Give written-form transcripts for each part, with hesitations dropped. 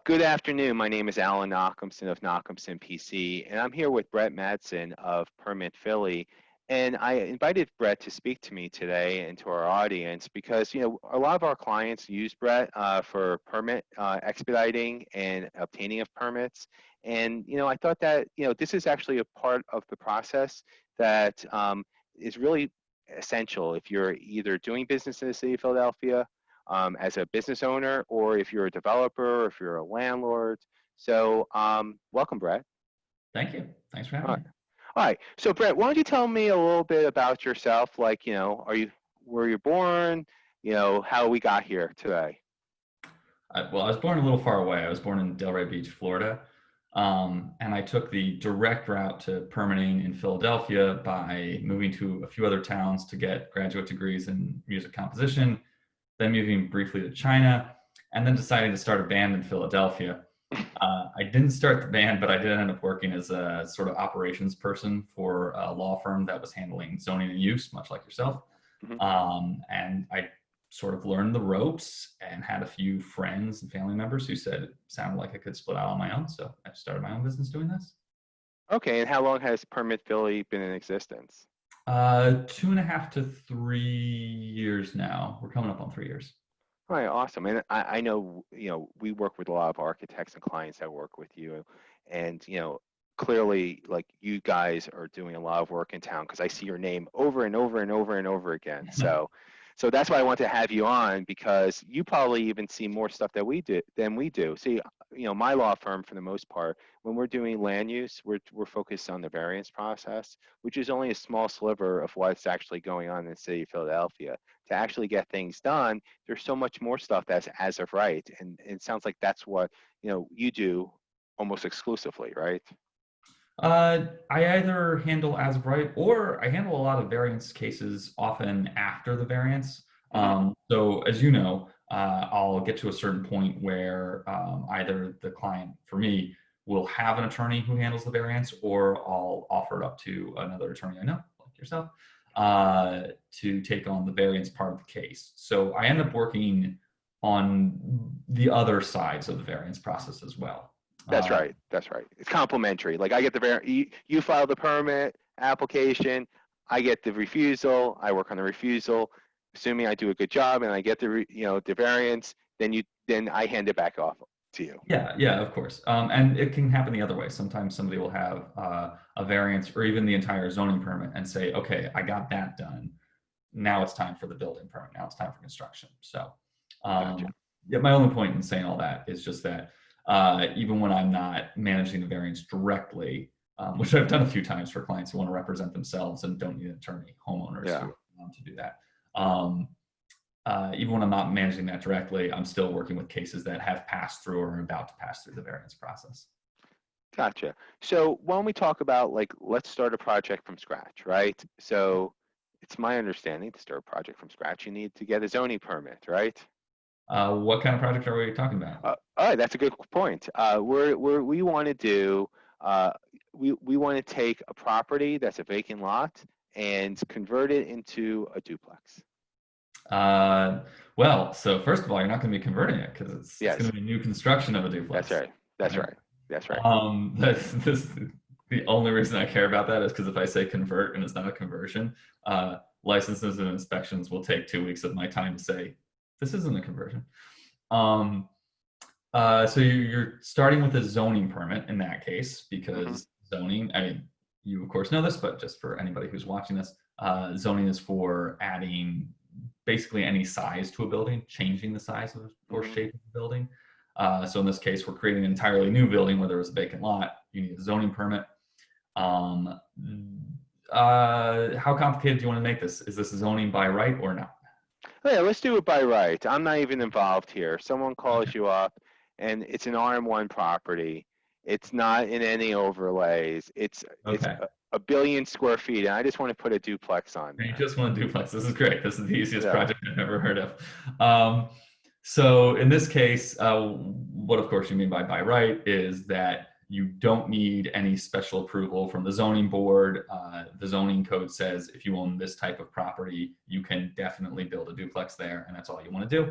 Good afternoon. My name is Alan Nochumson of Nochumson P.C, and I'm here with Brett Madsen of Permit Philly. And I invited Brett to speak to me today and to our audience because, a lot of our clients use Brett for permit expediting and obtaining of permits. And, I thought that, this is actually a part of the process that is really essential if you're either doing business in the city of Philadelphia as a business owner, or if you're a developer, or if you're a landlord. So welcome, Brett. Thank you. Thanks for having All me. right. All right. So Brett, why don't you tell me a little bit about yourself? Like, where you're born, how we got here today. Well, I was born a little far away. I was born in Delray Beach, Florida. And I took the direct route to permitting in Philadelphia by moving to a few other towns to get graduate degrees in music composition, then moving briefly to China, and then deciding to start a band in Philadelphia. I didn't start the band, but I did end up working as a sort of operations person for a law firm that was handling zoning and use, much like yourself. And I sort of learned the ropes and had a few friends and family members who said it sounded like I could split out on my own. So I started my own business doing this. Okay. And how long has Permit Philly been in existence? 2.5 to 3 years now. We're coming up on 3 years. All right, awesome. And I know, we work with a lot of architects and clients that work with you. And, clearly, like, you guys are doing a lot of work in town because I see your name over and over and over and over again. So that's why I want to have you on, because you probably even see more stuff that we do than we do. See, my law firm, for the most part, when we're doing land use, we're focused on the variance process, which is only a small sliver of what's actually going on in the city of Philadelphia. To actually get things done, there's so much more stuff that's as of right, and it sounds like that's what you do almost exclusively, right? I either handle as of right, or I handle a lot of variance cases often after the variance. So as you know, I'll get to a certain point where either the client, for me, will have an attorney who handles the variance, or I'll offer it up to another attorney I know, like yourself, to take on the variance part of the case. So I end up working on the other sides of the variance process as well. That's right. That's right. It's complementary. Like, I get you file the permit application, I get the refusal, I work on the refusal. Assuming I do a good job and I get the variance, then I hand it back off to you. Yeah, of course. And it can happen the other way. Sometimes somebody will have a variance or even the entire zoning permit and say, okay, I got that done. Now it's time for the building permit. Now it's time for construction. So Gotcha. yeah, my only point in saying all that is just that even when I'm not managing the variance directly, which I've done a few times for clients who want to represent themselves and don't need an attorney, homeowners who want to do that. Even when I'm not managing that directly, I'm still working with cases that have passed through or are about to pass through the variance process. Gotcha. So when we talk about, like, let's start a project from scratch, right? So it's my understanding to start a project from scratch, you need to get a zoning permit, right? What kind of project are we talking about? All right, that's a good point. We want to do, we want to take a property that's a vacant lot and convert it into a duplex. Well, so first of all, you're not going to be converting it because it's Yes, going to be a new construction of a duplex. that's right. That's right. That's right. That's the only reason I care about that is because if I say convert and it's not a conversion, licenses and inspections will take 2 weeks of my time to say, this isn't a conversion. So you're starting with a zoning permit in that case, because zoning, I mean, you of course know this, but just for anybody who's watching this, zoning is for adding basically any size to a building, changing the size of or shape of the building. So in this case, we're creating an entirely new building where there was a vacant lot. You need a zoning permit. How complicated do you want to make this? Is this zoning by right or not? Yeah, let's do it by right. I'm not even involved here. Someone calls you up and it's an RM1 property. It's not in any overlays. It's a billion square feet, and I just want to put a duplex on there. You just want a duplex. This is great. This is the easiest project I've ever heard of. So in this case, what of course you mean by right is that you don't need any special approval from the zoning board. The zoning code says if you own this type of property, you can definitely build a duplex there, and that's all you want to do.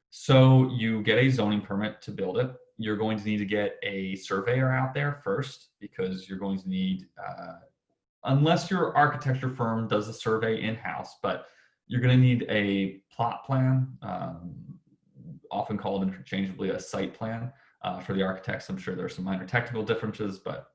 So you get a zoning permit to build it. you're going to need to get a surveyor out there first, because you're going to need, unless your architecture firm does a survey in-house, but you're going to need a plot plan, often called interchangeably a site plan, for the architects. I'm sure there are some minor technical differences, but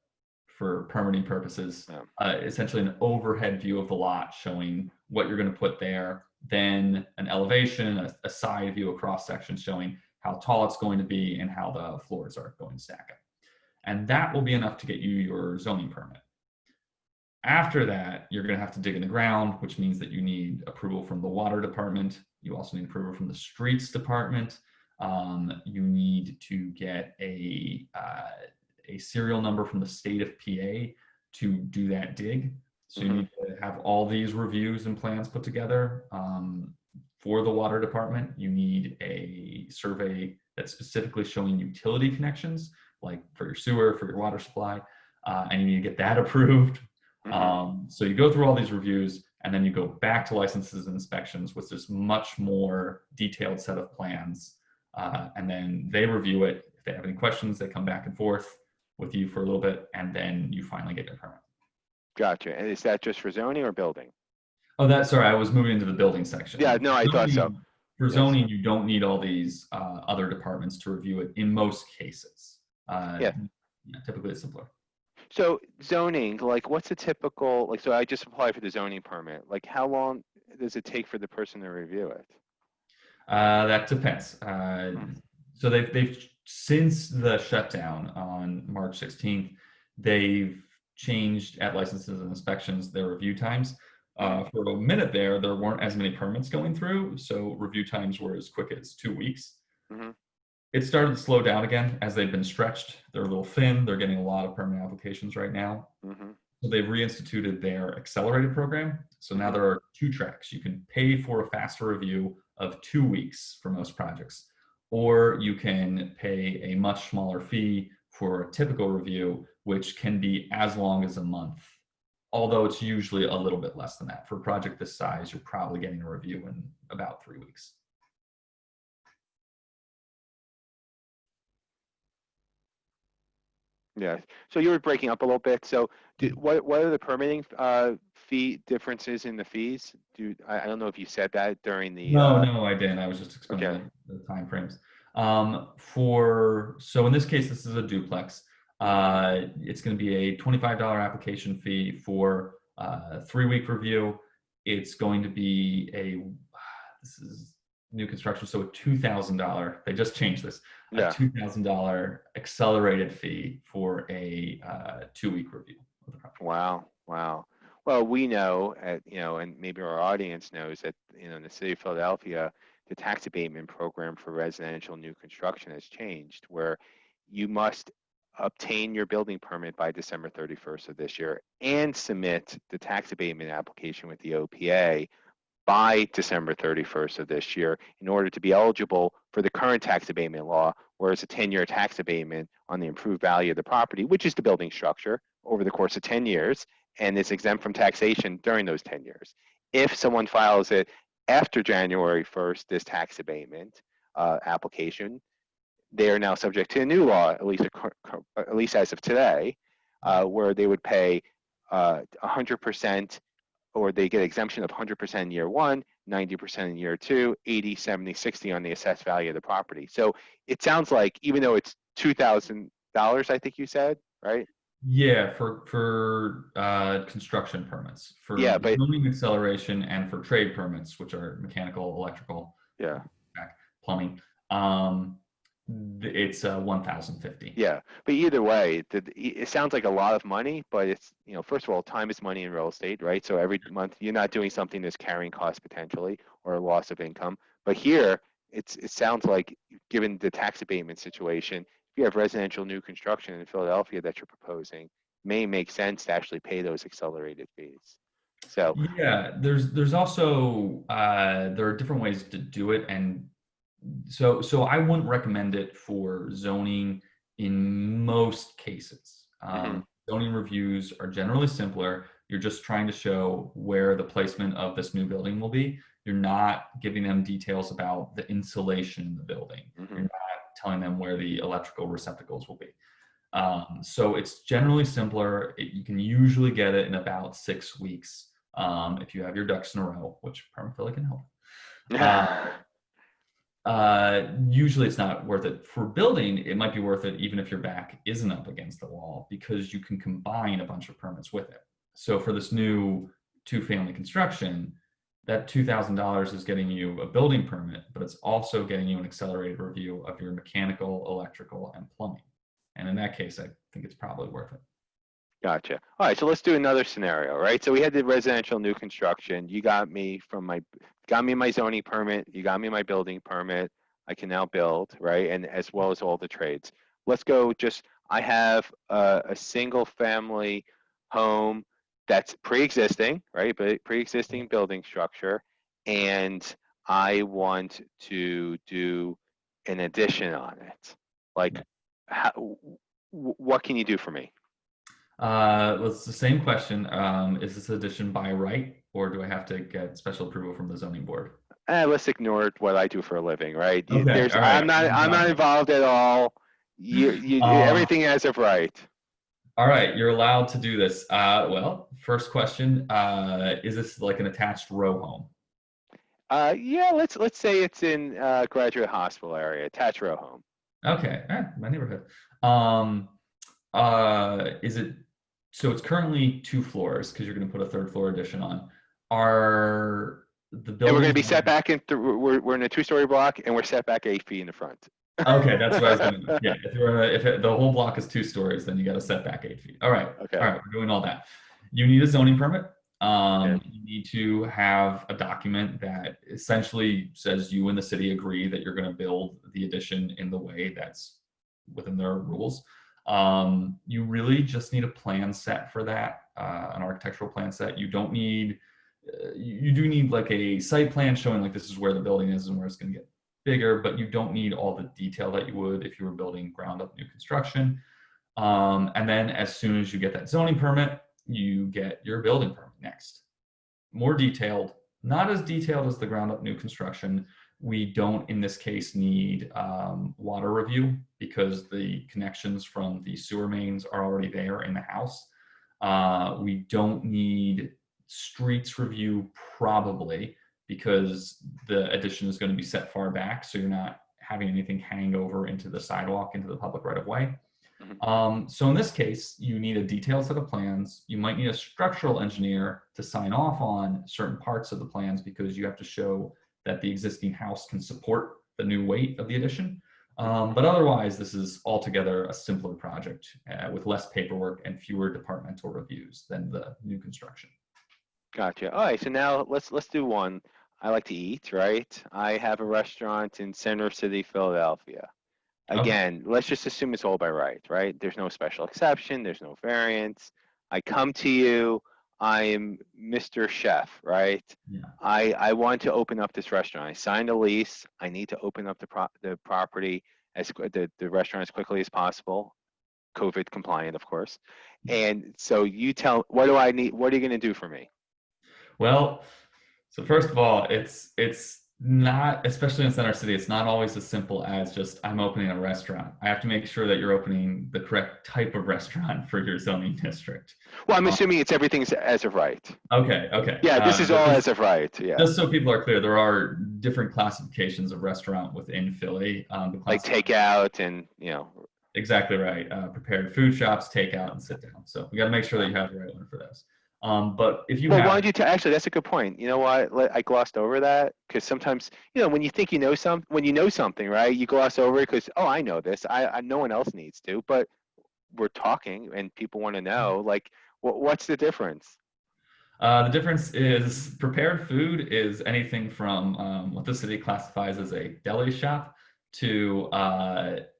for permitting purposes, essentially an overhead view of the lot showing what you're going to put there, then an elevation, a side view, a cross section showing how tall it's going to be and how the floors are going to stack up. And that will be enough to get you your zoning permit. After that, you're going to have to dig in the ground, which means that you need approval from the water department. You also need approval from the streets department. You need to get a serial number from the state of PA to do that dig. So you need to have all these reviews and plans put together. For the water department, you need a survey that's specifically showing utility connections, like for your sewer, for your water supply, and you need to get that approved. So you go through all these reviews, and then you go back to licenses and inspections with this much more detailed set of plans. And then they review it. If they have any questions, they come back and forth with you for a little bit, and then you finally get your permit. Gotcha. And is that just for zoning or building? Oh, sorry, I was moving into the building section. Yeah, no, I thought so. For zoning, you don't need all these other departments to review it in most cases. Typically it's simpler. So zoning, like what's a typical, like, so I just applied for the zoning permit. Like how long does it take for the person to review it? That depends. So they've since the shutdown on March 16th, they've changed at licenses and inspections their review times. For a minute there weren't as many permits going through, so review times were as quick as 2 weeks. It started to slow down again as they've been stretched. They're a little thin. They're getting a lot of permit applications right now. So they've reinstituted their accelerated program. So now there are 2 tracks. You can pay for a faster review of 2 weeks for most projects, or you can pay a much smaller fee for a typical review, which can be as long as a month. Although it's usually a little bit less than that. For a project this size, you're probably getting a review in about 3 weeks. Yeah. So you were breaking up a little bit. So what are the permitting fee differences in the fees? I don't know if you said that during the. No, I didn't. I was just explaining the time frames. So in this case, this is a duplex. It's going to be a $25 application fee for a 3-week review. It's going to be this is new construction, so a $2,000. They just changed this. A $2,000 accelerated fee for a 2-week review of the project. Wow. Well, we know, and maybe our audience knows that, in the city of Philadelphia, the tax abatement program for residential new construction has changed, where you must obtain your building permit by December 31st of this year and submit the tax abatement application with the OPA by December 31st of this year in order to be eligible for the current tax abatement law, whereas a 10-year tax abatement on the improved value of the property, which is the building structure, over the course of 10 years, and is exempt from taxation during those 10 years. If someone files it after January 1st, this tax abatement application, they are now subject to a new law, at least as of today, where they would pay 100%, or they get exemption of 100% in year 1, 90% in year 2, 80, 70, 60 on the assessed value of the property. So it sounds like, even though it's $2,000, I think you said, right? Yeah, for construction permits, for zoning acceleration, and for trade permits, which are mechanical, electrical, plumbing. It's $1,050. Yeah, but either way, it sounds like a lot of money, but it's, first of all, time is money in real estate, right? So every month you're not doing something that's carrying costs potentially or a loss of income. But here, it sounds like, given the tax abatement situation, if you have residential new construction in Philadelphia that you're proposing, it may make sense to actually pay those accelerated fees. So yeah, there's also there are different ways to do it, and so I wouldn't recommend it for zoning in most cases. Zoning reviews are generally simpler. You're just trying to show where the placement of this new building will be. You're not giving them details about the insulation in the building. You're not telling them where the electrical receptacles will be. So it's generally simpler. You can usually get it in about 6 weeks if you have your ducks in a row, which permaphilic can help. Usually it's not worth it. For building, it might be worth it even if your back isn't up against the wall, because you can combine a bunch of permits with it. So for this new 2-family construction, that $2,000 is getting you a building permit, but it's also getting you an accelerated review of your mechanical, electrical, and plumbing. And in that case, I think it's probably worth it. Gotcha. All right, so let's do another scenario, right? So we had the residential new construction. You got me my zoning permit. You got me my building permit. I can now build, right? And as well as all the trades. Let's go. I have a single family home that's pre-existing, right? But pre-existing building structure, and I want to do an addition on it. Like, what can you do for me? Well, it's the same question. Is this addition by right, or do I have to get special approval from the zoning board? Let's ignore what I do for a living, right? Okay, all right. I'm not involved at all. Everything as of right. All right, you're allowed to do this. Well, first question: is this like an attached row home? Yeah, let's say it's in Graduate Hospital area, attached row home. Okay, my neighborhood. Is it? So it's currently 2 floors because you're going to put a 3rd floor addition on. Are the buildings? And we're going to be set back we're in a 2-story block, and we're set back 8 feet in the front. Okay, that's what I was going to. Yeah, if the whole block is 2 stories, then you got to set back 8 feet. All right. Okay. All right, we're doing all that. You need a zoning permit. You need to have a document that essentially says you and the city agree that you're going to build the addition in the way that's within their rules. You really just need a plan set for that, an architectural plan set. You don't need, you do need like a site plan showing like this is where the building is and where it's going to get bigger, but you don't need all the detail that you would if you were building ground up new construction. And then as soon as you get that zoning permit, you get your building permit next. More detailed, not as detailed as the ground up new construction. We don't, in this case, need water review because the connections from the sewer mains are already there in the house. We don't need streets review probably because the addition is going to be set far back, so you're not having anything hang over into the sidewalk, into the public right of way. So in this case, you need a detailed set of plans. You might need a structural engineer to sign off on certain parts of the plans because you have to show that the existing house can support the new weight of the addition. But otherwise, this is altogether a simpler project with less paperwork and fewer departmental reviews than the new construction. Gotcha. All right, so now let's do one. I like to eat, right? I have a restaurant in Center City, Philadelphia. Again, let's just assume it's all by right? There's no special exception, there's no variance. I come to you, I'm Mr. Chef, right? Yeah. I want to open up this restaurant. I signed a lease. I need to open up the property the restaurant as quickly as possible, COVID compliant, of course. And so you tell, what do I need? What are you going to do for me? Well, so first of all, it's not, especially in Center City, it's not always as simple as just I'm opening a restaurant. I have to make sure that you're opening the correct type of restaurant for your zoning district. Well, I'm assuming it's everything's as of right. Okay. Yeah, this is all as of right. Yeah. Just so people are clear, there are different classifications of restaurant within Philly. Like takeout and, Exactly right. Prepared food shops, takeout, and sit down. So we got to make sure that you have the right one for those. But if you why don't you actually, that's a good point. You know what? I glossed over that because sometimes, when you think when you know something, right? You gloss over it because, I know this. I no one else needs to, but we're talking and people want to know, like, what's the difference? The difference is prepared food is anything from what the city classifies as a deli shop to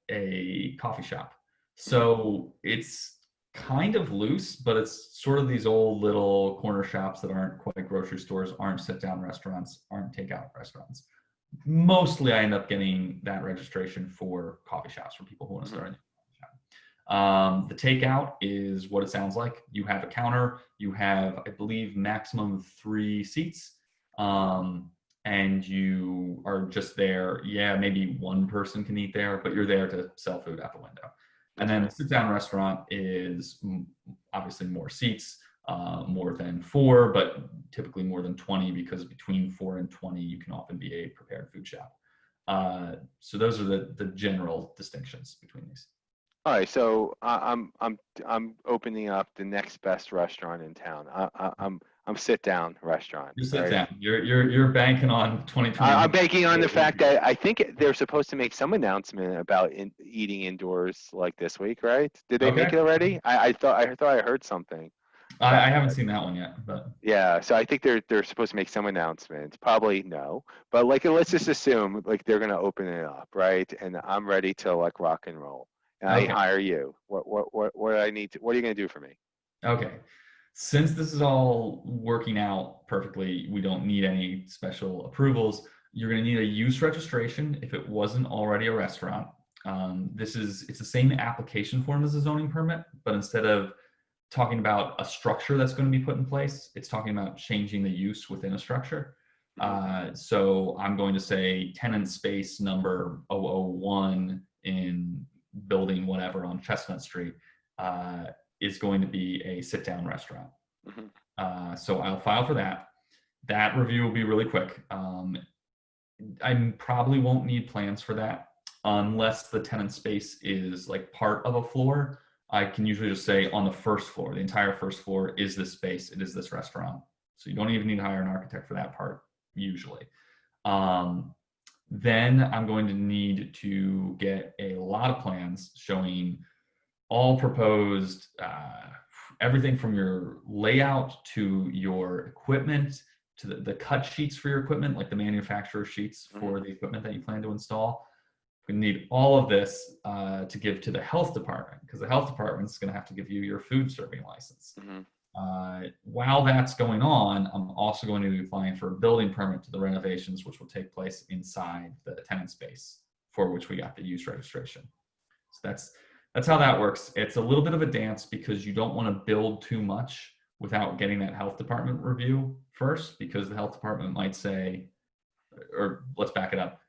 a coffee shop. So it's kind of loose, but it's sort of these old little corner shops that aren't quite grocery stores, aren't sit-down restaurants, aren't takeout restaurants. Mostly I end up getting that registration for coffee shops for people who want to start a new coffee shop. The takeout is what it sounds like. You have a counter, you have, I believe, maximum 3 seats, and and you are just there. Yeah, maybe one person can eat there, but you're there to sell food out the window. And then Okay. the sit-down restaurant is obviously more seats, more than 4, but typically more than 20, because between 4 and 20, you can often be a prepared food shop. So those are the general distinctions between these. All right, so I'm opening up the next best restaurant in town. I'm sit down restaurant. You All sit right. down. You're banking on I'm 2021. banking on the fact that I think they're supposed to make some announcement about eating indoors like this week, right? Did they make Okay. it already? I thought I heard something I about haven't that. seen that one yet, but Yeah, so I think they're supposed to make some announcement. Probably no, but like let's just assume like they're gonna open it up, right? And I'm ready to like rock and roll. And I okay. hire you. What do I need to? What are you gonna do for me? Okay. Since this is all working out perfectly, we don't need any special approvals. You're going to need a use registration if it wasn't already a restaurant. It's the same application form as a zoning permit, but instead of talking about a structure that's going to be put in place, it's talking about changing the use within a structure. Mhm. So I'm going to say tenant space number 001 in building whatever on Chestnut Street. Is going to be a sit-down restaurant. Mhm. So I'll file for that. That review will be really quick. I probably won't need plans for that unless the tenant space is like part of a floor. I can usually just say on the first floor, the entire first floor is this space, it is this restaurant. So you don't even need to hire an architect for that part, usually. Um, then I'm going to need to get a lot of plans showing all proposed, everything from your layout to your equipment to the cut sheets for your equipment, like the manufacturer sheets Mhm. for the equipment that you plan to install. We need all of this to give to the health department, because the health department is going to have to give you your food serving license. Mhm. While that's going on, I'm also going to be applying for a building permit to the renovations, which will take place inside the tenant space for which we got the use registration. So that's how that works. It's a little bit of a dance because you don't want to build too much without getting that health department review first, because the health department might say, or let's back it up.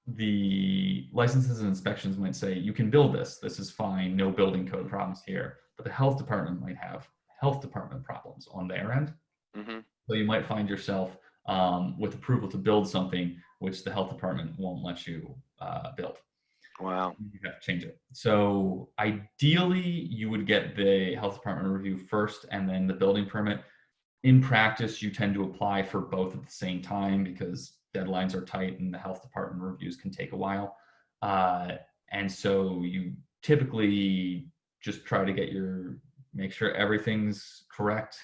The licenses and inspections might say, you can build this. This is fine. No building code problems here. But the health department might have health department problems on their end. Mhm. So you might find yourself with approval to build something which the health department won't let you build. Wow. You have to change it. So ideally, you would get the health department review first and then the building permit. In practice, you tend to apply for both at the same time because deadlines are tight and the health department reviews can take a while. And so you typically just try to make sure everything's correct.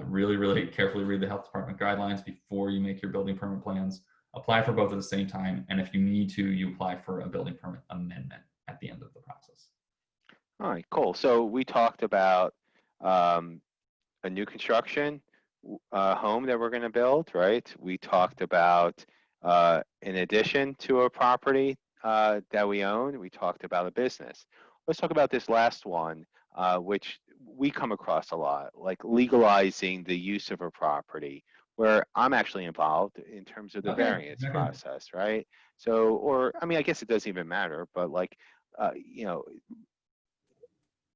Really, really carefully read the health department guidelines before you make your building permit plans. Apply for both at the same time, and if you need to, you apply for a building permit amendment at the end of the process. All right, cool. So we talked about um, a new construction home that we're going to build, right? We talked about in addition to a property that we own, we talked about a business. Let's talk about this last one, which we come across a lot, like legalizing the use of a property, where I'm actually involved in terms of the Okay. variance Okay. process, right? So, or I mean, I guess it doesn't even matter, but like,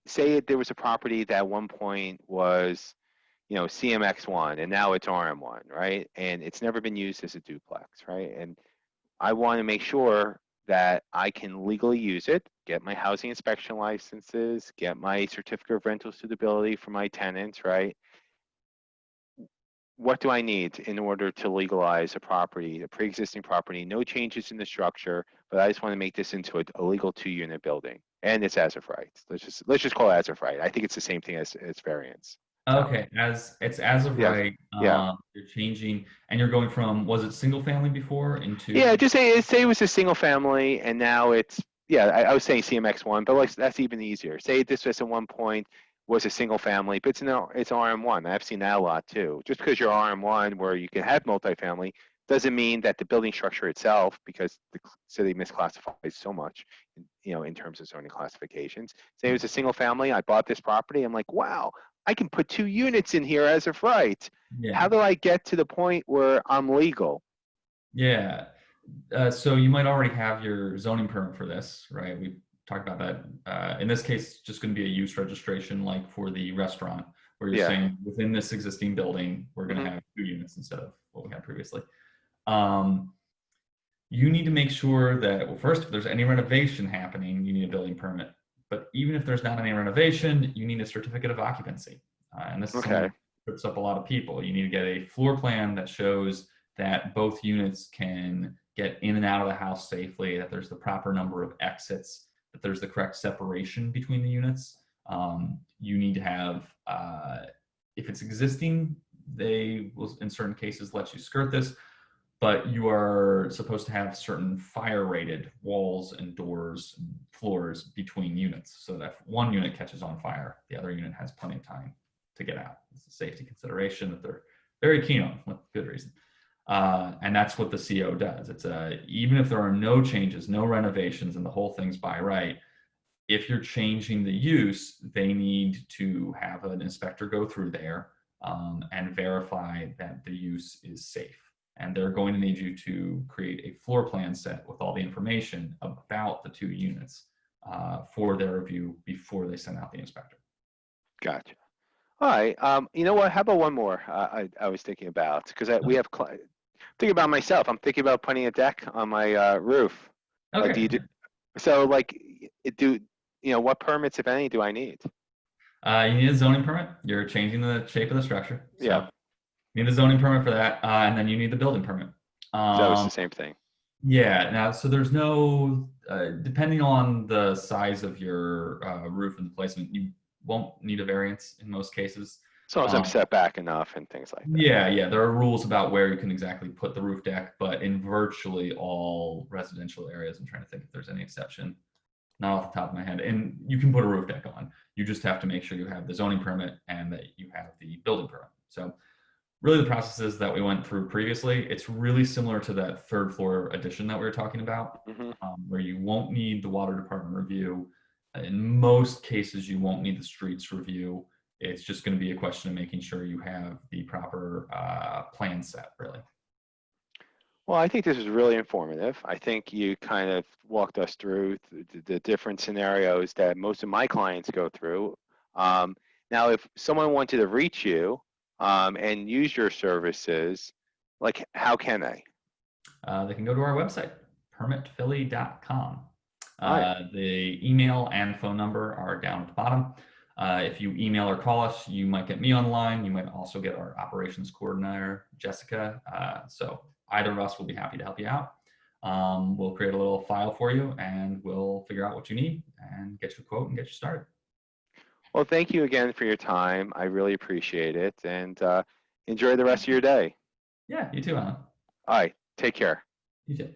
say there was a property that at one point was CMX1 and now it's RM1, right? And it's never been used as a duplex, right? And I want to make sure that I can legally use it, get my housing inspection licenses, get my certificate of rental suitability for my tenants, right? What do I need in order to legalize a property, a pre-existing property, no changes in the structure, but I just want to make this into a legal 2-unit building, and it's as of right. Let's just call it as of right. I think it's the same thing as variance. So Okay. As of yes, right, yeah, you're changing, and you're going from, was it single family before yeah. into? Just say it was a single family, and now it's yeah. I was saying CMX1, but like that's even easier. Say this was at one point was a single family, but it's RM1. I've seen that a lot too. Just because you're RM1, where you can have multifamily, doesn't mean that the building structure itself, because the city misclassifies so much, in terms of zoning classifications. Say it was a single family. I bought this property. I'm like, wow, I can put 2 units in here as of right. Yeah. How do I get to the point where I'm legal? Yeah. So you might already have your zoning permit for this, right? We talked about that. In this case, it's just going to be a use registration like for the restaurant, where you're Yeah. saying within this existing building, we're going to Hmm. have 2 units instead of what we had previously. Um, you need to make sure that, well, first, if there's any renovation happening, you need a building permit. But even if there's not any renovation, you need a certificate of occupancy. And this is something Okay. that trips up a lot of people. You need to get a floor plan that shows that both units can get in and out of the house safely, that there's the proper number of exits, that there's the correct separation between the units. You need to have, if it's existing, they will, in certain cases, let you skirt this, but you are supposed to have certain fire rated walls and doors and floors between units so that if one unit catches on fire, the other unit has plenty of time to get out. It's a safety consideration that they're very keen on, with good reason. And that's what the CO does. It's even if there are no changes, no renovations, and the whole thing's by right, if you're changing the use, they need to have an inspector go through there and verify that the use is safe. And they're going to need you to create a floor plan set with all the information about the 2 units for their review before they send out the inspector. Gotcha. All right. You know what? How about one more? I was thinking about because we Okay. have. Thinking about myself. I'm thinking about putting a deck on my roof. Do you Okay. do so? Like, do you know what permits, if any, do I need? You need a zoning permit. You're changing the shape of the structure. Yeah. So you need a zoning permit for that. And then you need the building permit. So it's Um, the same thing. Yeah, now, so there's no, depending on the size of your roof and the placement, you won't need a variance in most cases. As long as I'm Um, set back enough and things like that. yeah, there are rules about where you can exactly put the roof deck, but in virtually all residential areas, I'm trying to think if there's any exception, not off the top of my head. And you can put a roof deck on. You just have to make sure you have the zoning permit and that you have the building permit. So really the processes that we went through previously, it's really similar to that third floor addition that we were talking about, Hmm. where you won't need the water department review. In most cases, you won't need the streets review. It's just going to be a question of making sure you have the proper plan set, really. Well, I think this is really informative. I think you kind of walked us through the different scenarios that most of my clients go through. Um, Now, if someone wanted to reach you and use your services, like how can they? They can go to our website, permitphilly.com. All right. The email and phone number are down at the bottom. If you email or call us, you might get me online. You might also get our operations coordinator, Jessica. So either of us will be happy to help you out. We'll create a little file for you and we'll figure out what you need and get you a quote and get you started. Well, thank you again for your time. I really appreciate it, and enjoy the rest of your day. Yeah, you too, Alan. All right. Take care. You too.